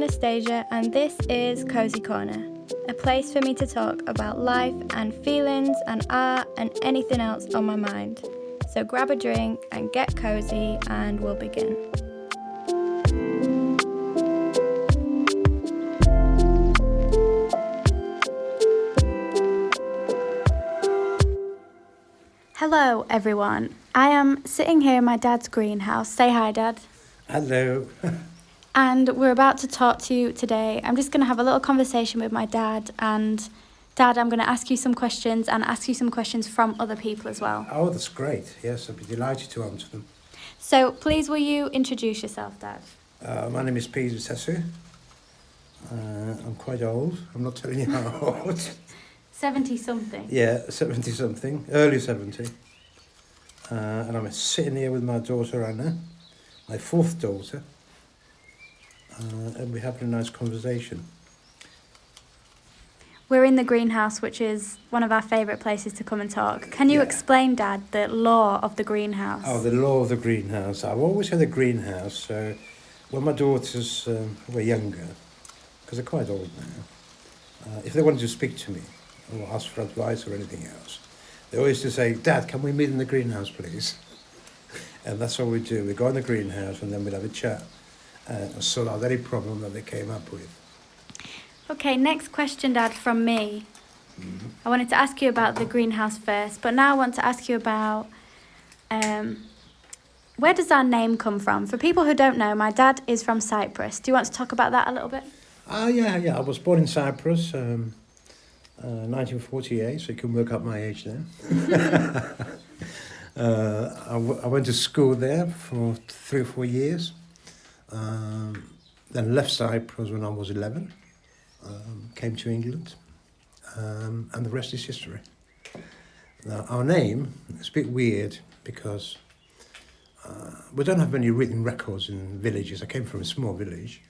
Anastasia, and this is Cozy Corner, a place for me to talk about life and feelings and art and anything else on my mind. So grab a drink and get cozy, and we'll begin. Hello, everyone. I am sitting here in my dad's greenhouse. Say hi, Dad. Hello. And we're about to talk to you today. I'm just going to have a little conversation with my dad. And Dad, I'm going to ask you some questions and ask you some questions from other people as well. Oh, that's great. Yes, I'd be delighted to answer them. So please, will you introduce yourself, Dad? My name is ep11. I'm quite old. I'm not telling you how old. 70-something. Yeah, 70-something, early 70. And I'm sitting here with my daughter Anna, my fourth daughter, and we're having a nice conversation. We're in the greenhouse, which is one of our favourite places to come and talk. Can you explain, Dad, the law of the greenhouse? Oh, the law of the greenhouse. I've always had a greenhouse, so when my daughters were younger, because they're quite old now, if they wanted to speak to me or ask for advice or anything else, they always used to say, Dad, can we meet in the greenhouse, please? And that's what we do. We go in the greenhouse and then we'd have a chat and sort out any problem that they came up with. Okay, next question, Dad, from me. Mm-hmm. I wanted to ask you about the greenhouse first, but now I want to ask you about where does our name come from? For people who don't know, my dad is from Cyprus. Do you want to talk about that a little bit? Yeah. I was born in Cyprus, 1948, so you can work out my age there. I went to school there for 3 or 4 years. Then left Cyprus when I was 11. Came to England, and the rest is history. Now, our name is a bit weird because we don't have many written records in villages. I came from a small village.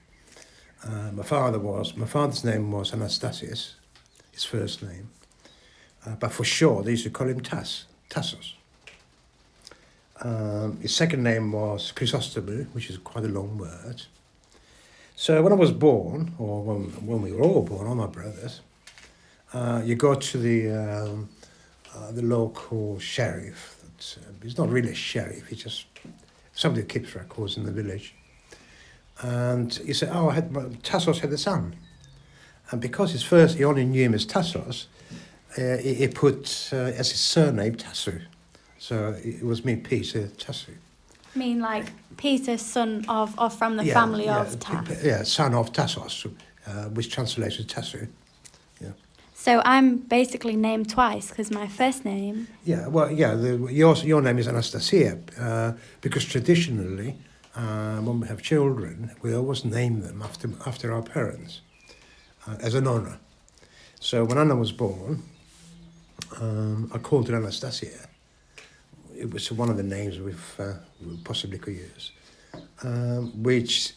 My father's name was Anastasia, his first name, but for short they used to call him Tassos. His second name was Chrysostom, which is quite a long word. So when I was born, or when we were all born, all my brothers, you go to the local sheriff. He's not really a sheriff, he's just somebody who keeps records in the village. And he said, Tassos had a son. And because he only knew him as Tassos, he put as his surname Tassou. So it was me, Peter Tassou. Mean like Peter, son of, or from the family of Tass? Yeah, son of Tassos, which translates to Tassou. Yeah. So I'm basically named twice because my first name... Your name is Anastasia, because traditionally, when we have children, we always name them after our parents, as an honour. So when Anna was born, I called her Anastasia. It was one of the names we possibly could use, which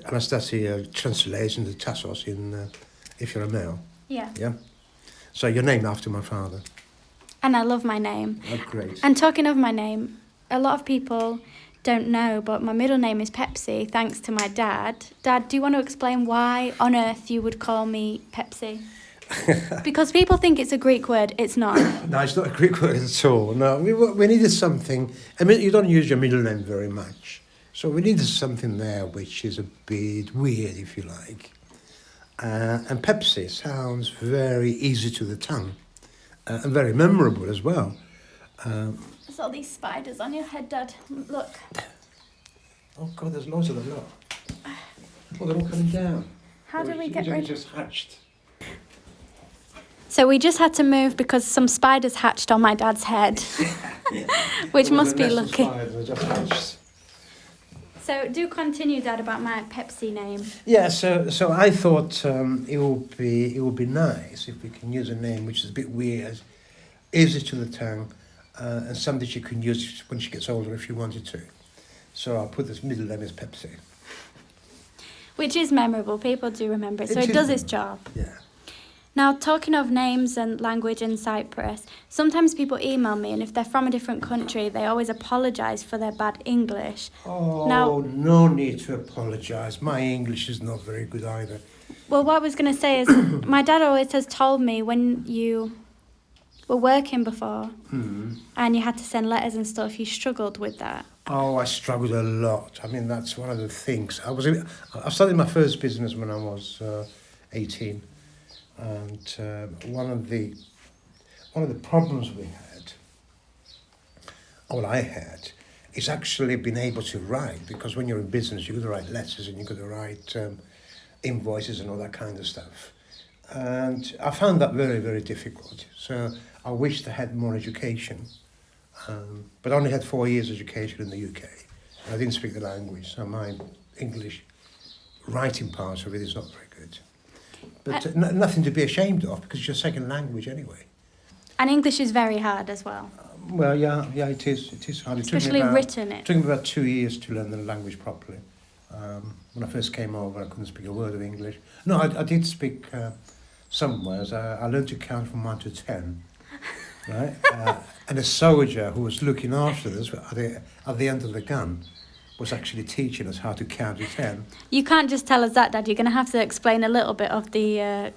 Anastasia translates into Tassos if you're a male. Yeah. Yeah. So you're named after my father. And I love my name. Oh, great. And talking of my name, a lot of people don't know, but my middle name is Pepsi, thanks to my dad. Dad, do you want to explain why on earth you would call me Pepsi? Because people think it's a Greek word, it's not. No, it's not a Greek word at all. No, we needed something. I mean, you don't use your middle name very much. So we needed something there which is a bit weird, if you like. And Pepsi sounds very easy to the tongue and very memorable as well. There's all these spiders on your head, Dad. Look. Oh, God, there's loads of them, look. Oh, they're all coming down. How did we get rid of... just hatched. So we just had to move because some spiders hatched on my dad's head, which must be lucky. So do continue, Dad, about my Pepsi name. Yeah, so I thought it would be nice if we can use a name which is a bit weird, easy to the tongue, and something she can use when she gets older if she wanted to. So I'll put this middle name as Pepsi. Which is memorable. People do remember it. So it does its job. Yeah. Now, talking of names and language in Cyprus, sometimes people email me, and if they're from a different country, they always apologise for their bad English. Oh, Now- no need to apologise. My English is not very good either. Well, what I was going to say is, my dad always has told me when you were working before and you had to send letters and stuff, you struggled with that. Oh, I struggled a lot. I mean, that's one of the things. I started my first business when I was 18, and one of the problems we had, or I had, is actually being able to write, because when you're in business, you've got to write letters and you've got to write invoices and all that kind of stuff. And I found that very, very difficult. So I wished I had more education, but I only had 4 years education in the UK. I didn't speak the language, so my English writing part of it is not very good. But nothing to be ashamed of, because it's your second language anyway. And English is very hard as well. Well, yeah, it is. It is hard. Especially written It took me about 2 years to learn the language properly. When I first came over, I couldn't speak a word of English. No, I did speak some words. I learned to count from 1 to 10, right? And a soldier who was looking after us at the end of the gun was actually teaching us how to count to 10. You can't just tell us that, Dad. You're going to have to explain a little bit of the...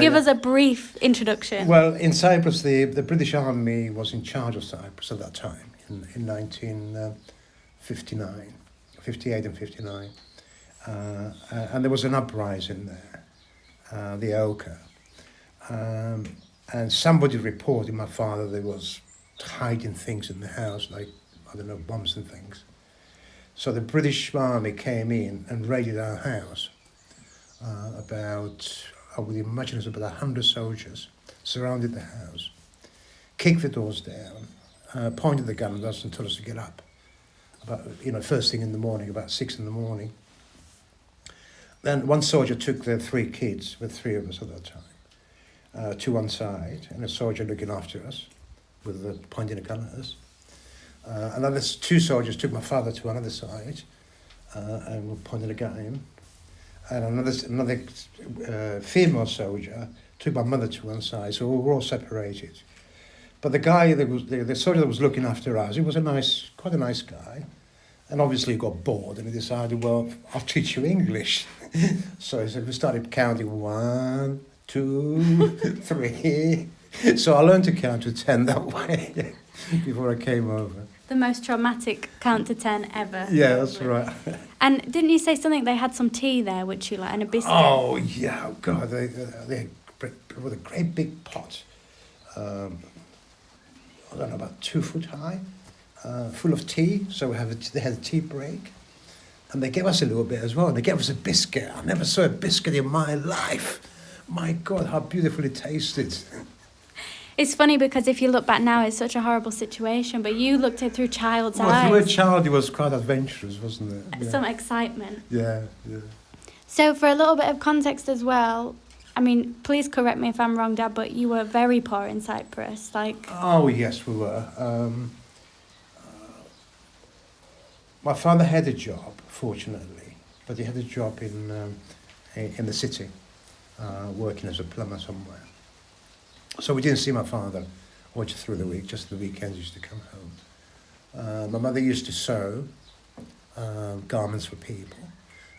Give us a brief introduction. Well, in Cyprus, the British Army was in charge of Cyprus at that time, in 1959, 58 and 59. And there was an uprising there, the Ochre. And somebody reported my father there was hiding things in the house, like, I don't know, bombs and things. So the British Army came in and raided our house. I would imagine it was about 100 soldiers surrounded the house, kicked the doors down, pointed the gun at us and told us to get up. First thing in the morning, about 6 in the morning. Then one soldier took their 3 kids, with 3 of us at that time, to one side, and a soldier looking after us, pointing a gun at us. Another 2 soldiers took my father to another side and were pointing a gun at him. And another female soldier took my mother to one side, so we were all separated. But the guy, the soldier that was looking after us, he was quite a nice guy. And obviously he got bored and he decided, well, I'll teach you English. So he said, we started counting 1, 2, 3. So I learned to count to 10 that way before I came over. The most traumatic count to 10 ever. Yeah, that's right. And didn't you say something, they had some tea there, which you like, and a biscuit? Oh, yeah, God, they with a great big pot, I don't know, about 2 foot high, full of tea. So they had a tea break. And they gave us a little bit as well. And they gave us a biscuit. I never saw a biscuit in my life. My God, how beautiful it tasted. It's funny because if you look back now, it's such a horrible situation, but you looked at it through child's eyes. Well, through a child, it was quite adventurous, wasn't it? Yeah. Some excitement. Yeah. So for a little bit of context as well, I mean, please correct me if I'm wrong, Dad, but you were very poor in Cyprus, like... Oh, yes, we were. My father had a job, fortunately, but he had a job in the city, working as a plumber somewhere. So we didn't see my father much through the week, just the weekends used to come home. My mother used to sew garments for people,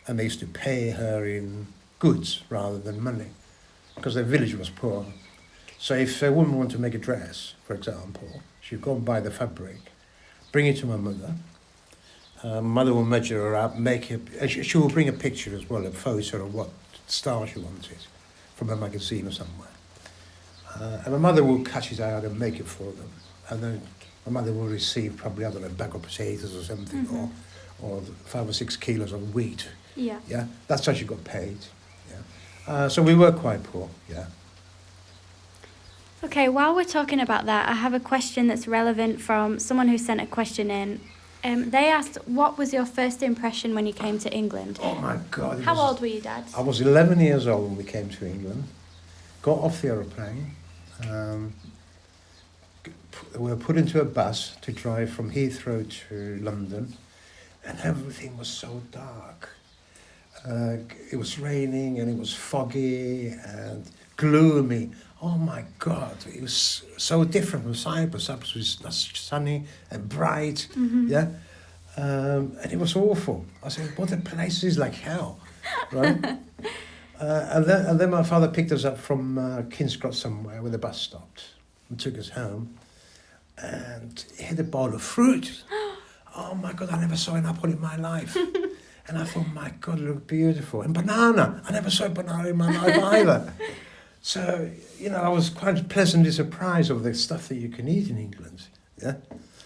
and they used to pay her in goods rather than money, because their village was poor. So if a woman wanted to make a dress, for example, she'd go and buy the fabric, bring it to my mother. Mother will measure her up, she will bring a picture as well, a photo of what style she wanted from a magazine or somewhere. And my mother will cut it out and make it for them. And then my mother will receive probably, I don't know, a bag of potatoes or something, or 5 or 6 kilos of wheat. Yeah. Yeah, that's how she got paid. Yeah. So we were quite poor, yeah. Okay, while we're talking about that, I have a question that's relevant from someone who sent a question in. They asked, what was your first impression when you came to England? Oh my God. How old were you, Dad? I was 11 years old when we came to England. Got off the aeroplane. We were put into a bus to drive from Heathrow to London, and everything was so dark. It was raining and it was foggy and gloomy. Oh my God, it was so different from Cyprus. Cyprus was sunny and bright, yeah? And it was awful. I said, what a place is like hell, right? And then my father picked us up from King's Cross somewhere where the bus stopped and took us home. And he had a bowl of fruit. Oh my God, I never saw an apple in my life. And I thought, my God, it looked beautiful. And banana, I never saw a banana in my life either. So, you know, I was quite pleasantly surprised of the stuff that you can eat in England. Yeah.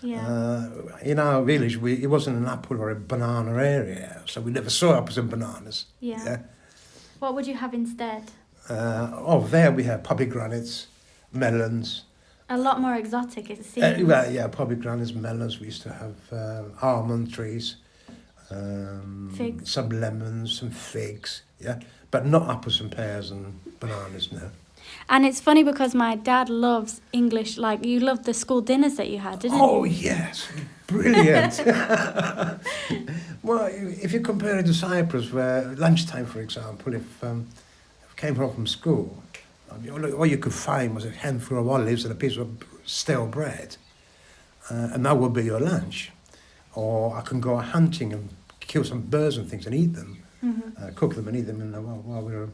Yeah. In our village, it wasn't an apple or a banana area, so we never saw apples and bananas. Yeah. What would you have instead? There we have pomegranates, melons. A lot more exotic, it seems. Well, yeah, pomegranates, melons. We used to have almond trees, Figs. some lemons, some figs. Yeah, but not apples and pears and bananas. No. And it's funny because my dad loves English, like you loved the school dinners that you had, didn't you? Oh yes, brilliant. Well, if you compare it to Cyprus, where lunchtime, for example, if I came home from school, all you could find was a handful of olives and a piece of stale bread, and that would be your lunch. Or I can go hunting and kill some birds and things and eat them, cook them and eat them while we were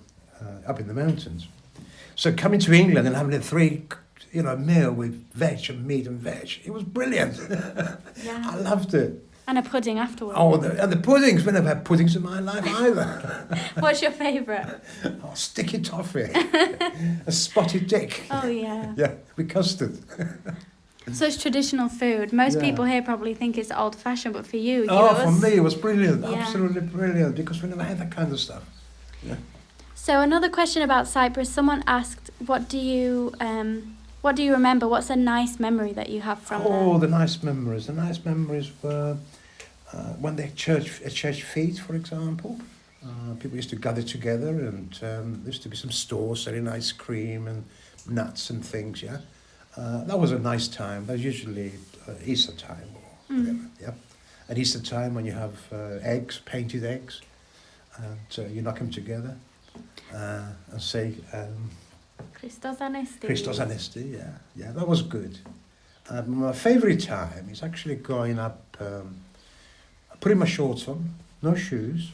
up in the mountains. So coming to England and having a meal with veg and meat and veg, it was brilliant. Yeah. I loved it. And a pudding afterwards. Oh, and the puddings. We never had puddings in my life either. What's your favourite? Oh, sticky toffee. A spotted dick. Oh, yeah. Yeah, with custard. Such traditional food. Most Yeah. people here probably think it's old-fashioned, but for you, For me, it was brilliant. Yeah. Absolutely brilliant, because we never had that kind of stuff. Yeah. So another question about Cyprus. Someone asked, what do you remember? What's a nice memory that you have from there? The nice memories. The nice memories were when the church feast, for example. People used to gather together, and there used to be some stores selling ice cream and nuts and things. Yeah, that was a nice time. That was usually Easter time or whatever. Yeah, at Easter time when you have eggs, painted eggs, and you knock them together and say. Christos Anesti. Christos Anesti, yeah, that was good. My favourite time is actually going up, putting my shorts on, no shoes,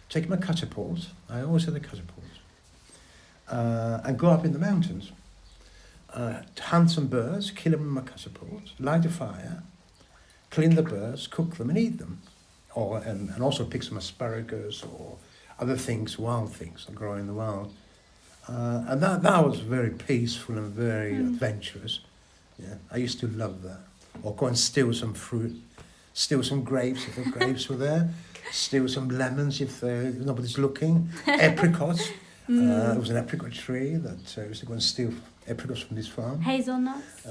taking my catapult, I always had a catapult, and go up in the mountains, hunt some birds, kill them with my catapult, light a fire, clean the birds, cook them and eat them, and also pick some asparagus or other things, wild things that grow in the wild. And that was very peaceful and very adventurous. Yeah, I used to love that. Or go and steal some fruit, steal some grapes if the grapes were there, steal some lemons if nobody's looking, apricots. There was an apricot tree that used to go and steal apricots from this farm. Hazelnuts.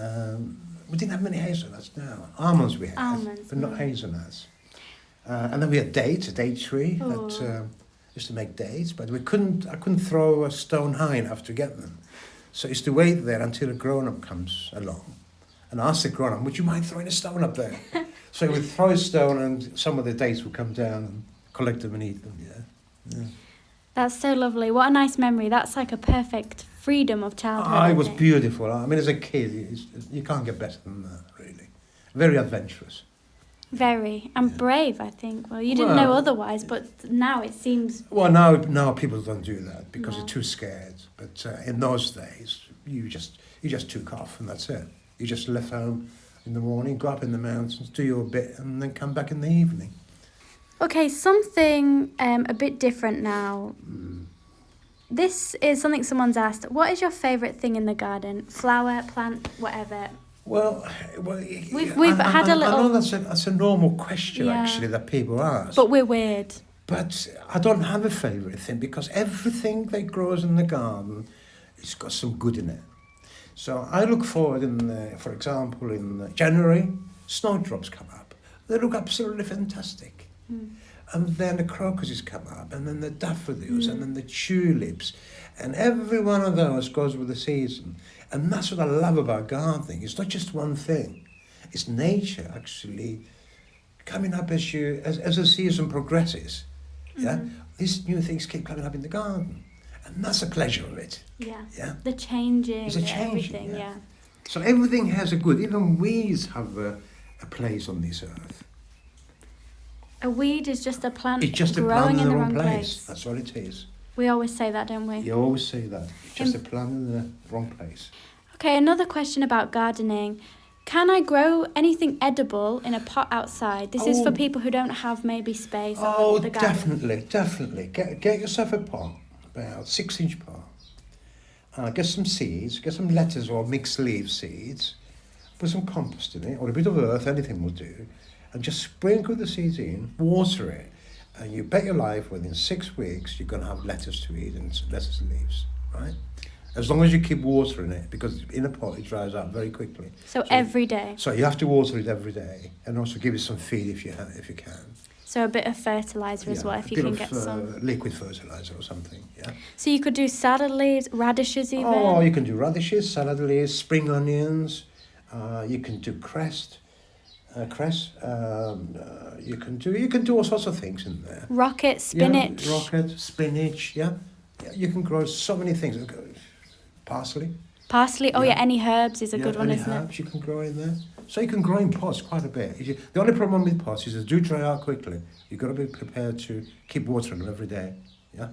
We didn't have many hazelnuts now. Almonds we had, but not hazelnuts. And then we had dates, a date tree that used to make dates, but I couldn't throw a stone high enough to get them. So I used to wait there until a grown-up comes along and ask the grown-up, would you mind throwing a stone up there? So he would throw a stone and some of the dates would come down and collect them and eat them, yeah. That's so lovely. What a nice memory. That's like a perfect freedom of childhood. It was beautiful. I mean, as a kid, you can't get better than that, really. Very adventurous. Very. And brave, I think. Well, you didn't know otherwise, but now it seems... Well, now people don't do that because they're too scared. But in those days, you just took off and that's it. You just left home in the morning, go up in the mountains, do your bit, and then come back in the evening. Okay, something a bit different now. This is something someone's asked. What is your favourite thing in the garden? Flower, plant, whatever. Well, we've had a little... I know that's a normal question, actually, that people ask. But we're weird. But I don't have a favourite thing because everything that grows in the garden, it's got some good in it. So I look forward for example, in January, snowdrops come up. They look absolutely fantastic. And then the crocuses come up, and then the daffodils, and then the tulips. And every one of those goes with the season. And that's what I love about gardening. It's not just one thing. It's nature actually coming up as the season progresses. Yeah, these new things keep coming up in the garden, And that's the pleasure of it. Yeah. Yeah. The changing, It's a changing, everything, yeah. yeah. So everything has a good, even weeds have a place on this earth. A weed is just a plant It's just a growing plant in the wrong place. That's what it is. We always say that, don't we? You always say that. It's just a plant in the wrong place. Okay, another question about gardening. Can I grow anything edible in a pot outside? This is for people who don't have maybe space on the garden. Definitely. Get yourself a pot, about 6-inch pot. Get some seeds, get some lettuce or mixed leaf seeds, put some compost in it, or a bit of earth, anything will do, and just sprinkle the seeds in, water it, and you bet your life within 6 weeks you're going to have lettuce to eat and lettuce leaves, right? As long as you keep watering it, because in a pot it dries out very quickly. So every day? So you have to water it every day, and also give it some feed if you can. So a bit of fertiliser as well, if you can get some. Liquid fertiliser or something, yeah. So you could do salad leaves, radishes even? Oh, you can do radishes, salad leaves, spring onions. You can do cress. You can do all sorts of things in there. Rocket, spinach. Yeah, rocket, spinach, yeah. You can grow so many things. Parsley. Parsley, any herbs is a good one, isn't it? Herbs you can grow in there. So you can grow in pots quite a bit. The only problem with pots is they do dry out quickly. You've got to be prepared to keep watering them every day, yeah?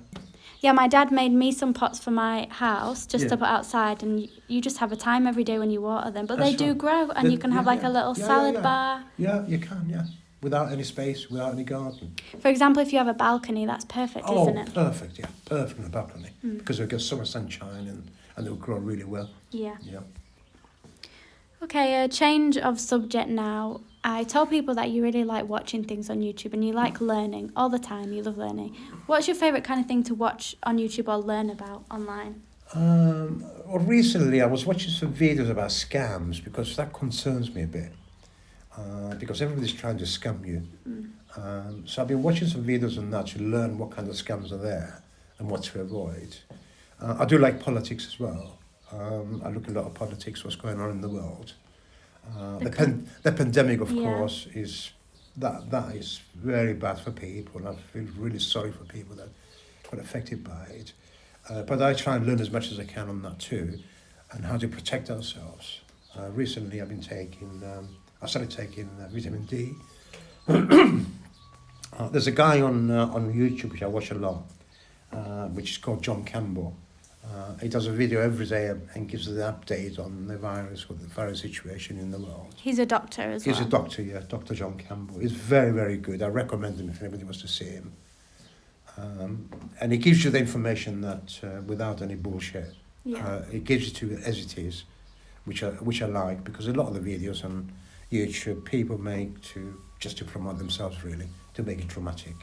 Yeah, my dad made me some pots for my house just to put outside, and you just have a time every day when you water them. But they do grow, and you can have like a little salad bar. Yeah, you can, yeah. Without any space, without any garden. For example, if you have a balcony, that's perfect, isn't it? Perfect, yeah. Perfect on a balcony. Because it'll get summer sunshine and they'll grow really well. Yeah. Yeah. Okay, a change of subject now. I tell people that you really like watching things on YouTube and you like learning all the time. You love learning. What's your favourite kind of thing to watch on YouTube or learn about online? Well, recently I was watching some videos about scams because that concerns me a bit. Because everybody's trying to scam you. So I've been watching some videos on that to learn what kind of scams are there and what to avoid. I do like politics as well. I look at a lot of politics, what's going on in the world. The pandemic, of course, is that is very bad for people, and I feel really sorry for people that got affected by it. But I try and learn as much as I can on that too, and how to protect ourselves. Recently, I started taking vitamin D. There's a guy on YouTube which I watch a lot, which is called John Campbell. He does a video every day and gives us an update on the virus or the virus situation in the world. He's a doctor as well. He's a doctor, yeah, Dr. John Campbell. He's very, very good. I recommend him if anybody wants to see him. And he gives you the information that without any bullshit. Yeah. It gives you to as it is, which I like, because a lot of the videos on YouTube people make just to promote themselves, really, to make it dramatic,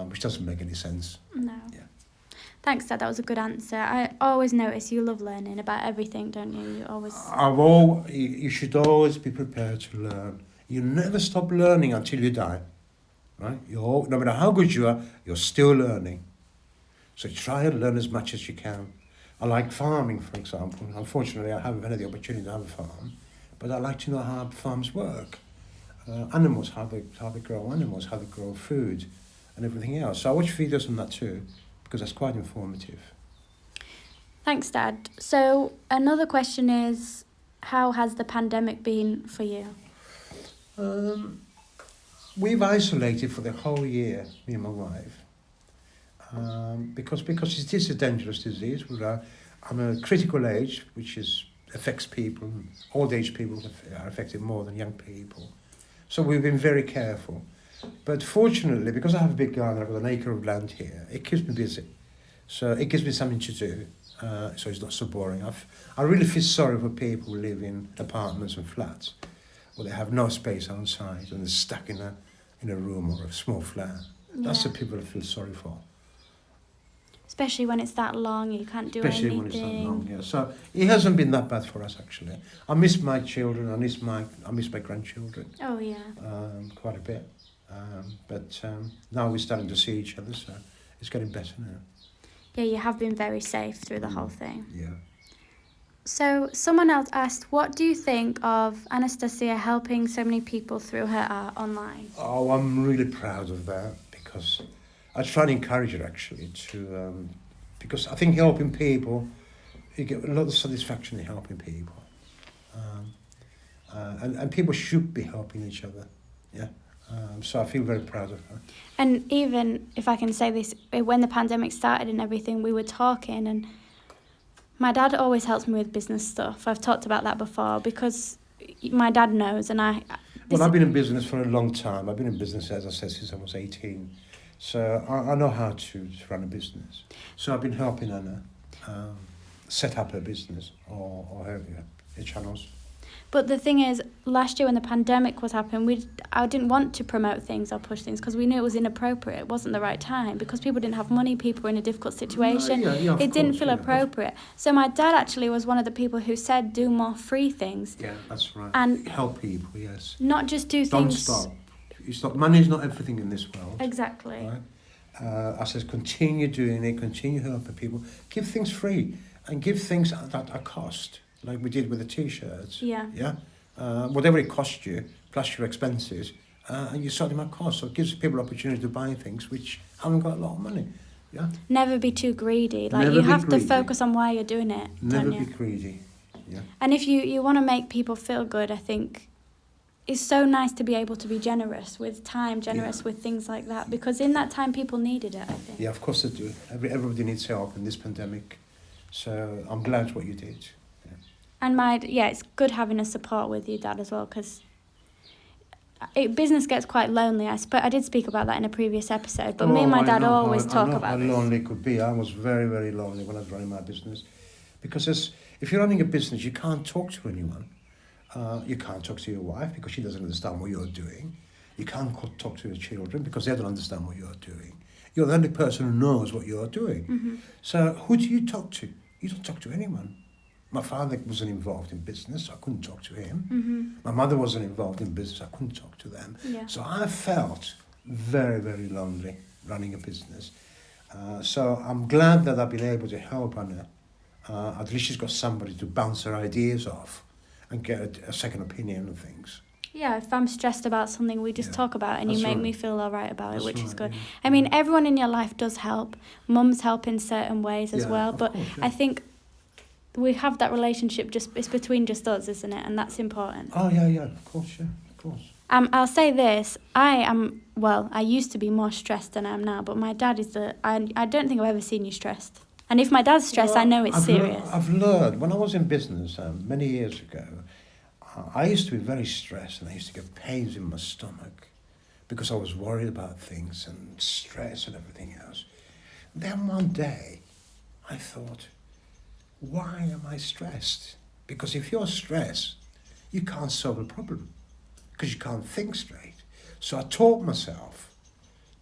which doesn't make any sense. No. Yeah. Thanks, Dad. That was a good answer. I always notice you love learning about everything, don't you? You always. You should always be prepared to learn. You never stop learning until you die, right? No matter how good you are, you're still learning. So try and learn as much as you can. I like farming, for example. Unfortunately, I haven't had the opportunity to have a farm, but I like to know how farms work. Animals, how they grow animals, how they grow food, and everything else. So I watch videos on that too, because that's quite informative. Thanks, Dad. So another question is, how has the pandemic been for you? We've isolated for the whole year, me and my wife, because it is a dangerous disease. I'm a critical age, which affects people. Old age people are affected more than young people. So we've been very careful. But fortunately, because I have a big garden, I've got an acre of land here, it keeps me busy. So it gives me something to do, so it's not so boring. I really feel sorry for people who live in apartments and flats, where they have no space outside and they're stuck in a room or a small flat. That's the people I feel sorry for. Especially when it's that long, you can't do anything. Especially when it's that long, yeah. So it hasn't been that bad for us, actually. I miss my children, I miss my grandchildren. Oh, yeah. Quite a bit. But now we're starting to see each other, so it's getting better now. Yeah, you have been very safe through the whole thing. Yeah. So someone else asked, what do you think of Anastasia helping so many people through her art online? Oh, I'm really proud of that, because I try and encourage her, actually, to because I think helping people, you get a lot of satisfaction in helping people. And people should be helping each other. Yeah. So I feel very proud of her. And even if I can say this, when the pandemic started and everything, we were talking, and my dad always helps me with business stuff. I've talked about that before because my dad knows, and Well, I've been in business for a long time. I've been in business, as I said, since I was 18. So I know how to run a business. So I've been helping Anna set up her business or her channels. But the thing is, last year when the pandemic was happening, I didn't want to promote things or push things because we knew it was inappropriate. It wasn't the right time because people didn't have money, people were in a difficult situation. It didn't feel appropriate. So my dad actually was one of the people who said do more free things. Yeah, that's right. And help people, yes. Not just do Don't things... stop. Money is not everything in this world. Exactly. Right? I says continue doing it, continue helping people. Give things free and give things at a cost. Like we did with the T-shirts. Yeah. Yeah. Whatever it costs you, plus your expenses, and you sort them at cost. So it gives people opportunity to buy things which haven't got a lot of money. Yeah. Never be too greedy. Like you have to focus on why you're doing it. Never be greedy. Yeah. And if you want to make people feel good, I think it's so nice to be able to be generous with time, generous with things like that, because in that time people needed it, I think. Yeah, of course they do. Everybody needs help in this pandemic. So I'm glad what you did. And it's good having a support with you, Dad, as well, because business gets quite lonely. I did speak about that in a previous episode, but me and my dad always talk about this. How lonely it could be. I was very, very lonely when I was running my business. Because if you're running a business, you can't talk to anyone. You can't talk to your wife because she doesn't understand what you're doing. You can't talk to your children because they don't understand what you're doing. You're the only person who knows what you're doing. Mm-hmm. So who do you talk to? You don't talk to anyone. My father wasn't involved in business, so I couldn't talk to him. Mm-hmm. My mother wasn't involved in business, I couldn't talk to them. Yeah. So I felt very, very lonely running a business. So I'm glad that I've been able to help Anna. At least she's got somebody to bounce her ideas off and get a second opinion on things. Yeah, if I'm stressed about something, we just talk about it and you make me feel all right about it, which is good. Yeah. I mean, everyone in your life does help. Mums help in certain ways as well, but course, I think we have that relationship, it's between just us, isn't it? And that's important. Oh, yeah, of course. I'll say this, I used to be more stressed than I am now, but my dad is I don't think I've ever seen you stressed. And if my dad's stressed, I know it's serious. I've learned, when I was in business many years ago, I used to be very stressed and I used to get pains in my stomach because I was worried about things and stress and everything else. Then one day, I thought, why am I stressed? Because if you're stressed, you can't solve a problem because you can't think straight. So I taught myself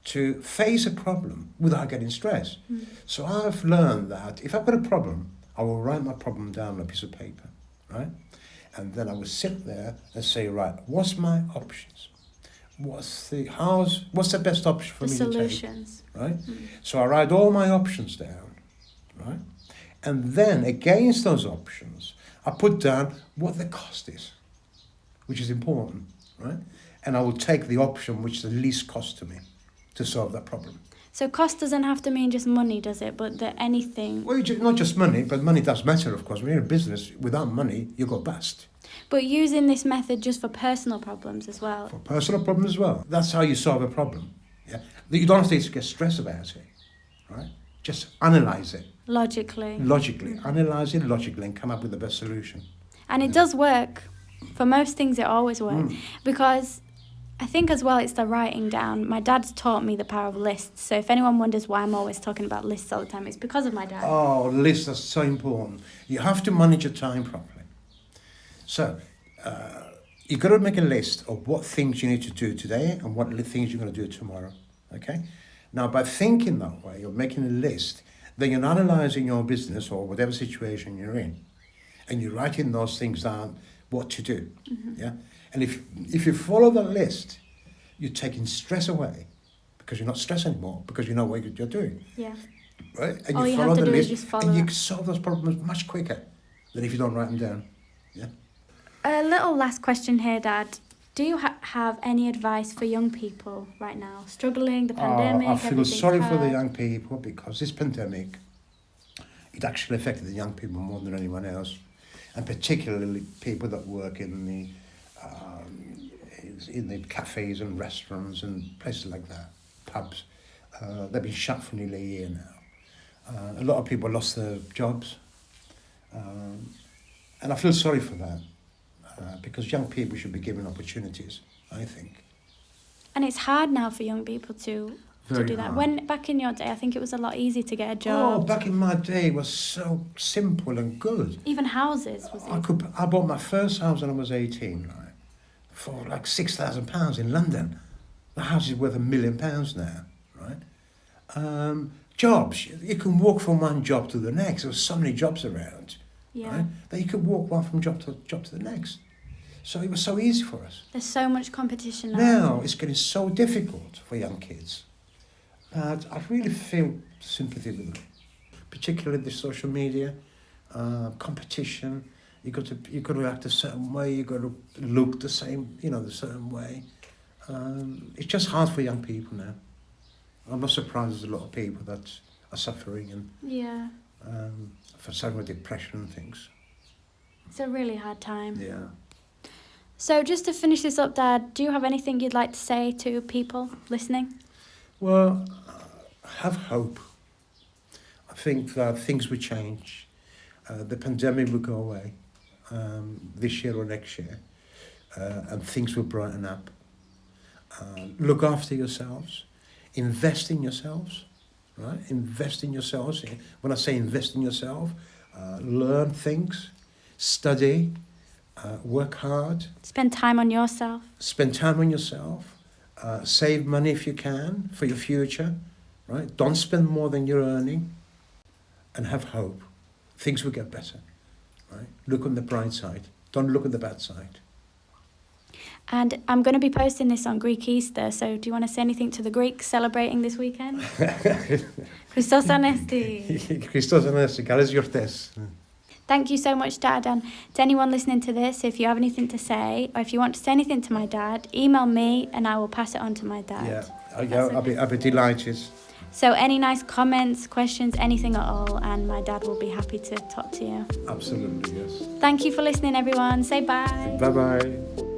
to face a problem without getting stressed. Mm. So I've learned that if I've got a problem, I will write my problem down on a piece of paper, right? And then I will sit there and say, right, what's my options? What's the best option for me to take? Solutions. Right? Mm. So I write all my options down, right? And then against those options, I put down what the cost is, which is important, right? And I will take the option which is the least cost to me to solve that problem. So cost doesn't have to mean just money, does it? But anything... Well, not just money, but money does matter, of course. When you're in business, without money, you go bust. But using this method just for personal problems as well. For personal problems as well. That's how you solve a problem. Yeah, you don't have to get stressed about it, right? Just analyse it. Logically. Analyse it logically and come up with the best solution. And it does work. For most things, it always works. Because I think as well it's the writing down. My dad's taught me the power of lists. So if anyone wonders why I'm always talking about lists all the time, it's because of my dad. Oh, lists are so important. You have to manage your time properly. So you've got to make a list of what things you need to do today and what things you're going to do tomorrow. Okay? Now, by thinking that way, you're making a list, then you're analysing your business or whatever situation you're in, and you're writing those things down, what to do. Mm-hmm. Yeah? And if you follow that list, you're taking stress away because you're not stressed anymore because you know what you're doing. Yeah. Right? And all you you follow have to the do list is just follow and you it. can solve those problems much quicker than if you don't write them down. Yeah. A little last question here, Dad. Do you have any advice for young people right now? Struggling, the pandemic, I feel sorry hard. for the young people because this pandemic it actually affected the young people more than anyone else, and particularly people that work in the cafes and restaurants and places like that, pubs. They've been shut for nearly a year now. A lot of people lost their jobs, and I feel sorry for that, because young people should be given opportunities, I think. And it's hard now for young people to Very do that. hard. When back in your day, I think it was a lot easier to get a Oh, job. back in my day, it was so simple and good. Even houses was it? I bought my first house when I was 18, right, for like £6,000 in London. The house is worth £1 million now, right? Jobs, you can walk from one job to the next. There were so many jobs around, Yeah. right, that you could walk one from job to the next. So it was so easy for us. There's so much competition now. Now it's getting so difficult for young kids. But I really feel sympathy with them, particularly the social media, competition. You got to act a certain way. You got to look the same, the certain way. It's just hard for young people now. I'm not surprised there's a lot of people that are suffering and Yeah. suffering with depression and things. It's a really hard time. Yeah. So just to finish this up, Dad, do you have anything you'd like to say to people listening? Well, have hope. I think that things will change. The pandemic will go away this year or next year, and things will brighten up. Look after yourselves. Invest in yourselves, right? Invest in yourselves. When I say invest in yourself, learn things, study, work hard. Spend time on yourself. Spend time on yourself. Save money if you can for your future, right? Don't spend more than you're earning, and have hope. Things will get better, right? Look on the bright side. Don't look on the bad side. And I'm going to be posting this on Greek Easter, so do you want to say anything to the Greeks celebrating this weekend? Christos Anesti. Christos Anastasia, καλές γιορτές. Thank you so much, Dad. And to anyone listening to this, if you have anything to say, or if you want to say anything to my dad, email me and I will pass it on to my dad. Yeah, I'll be delighted. So any nice comments, questions, anything at all, and my dad will be happy to talk to you. Absolutely, yes. Thank you for listening, everyone. Say bye. Bye-bye.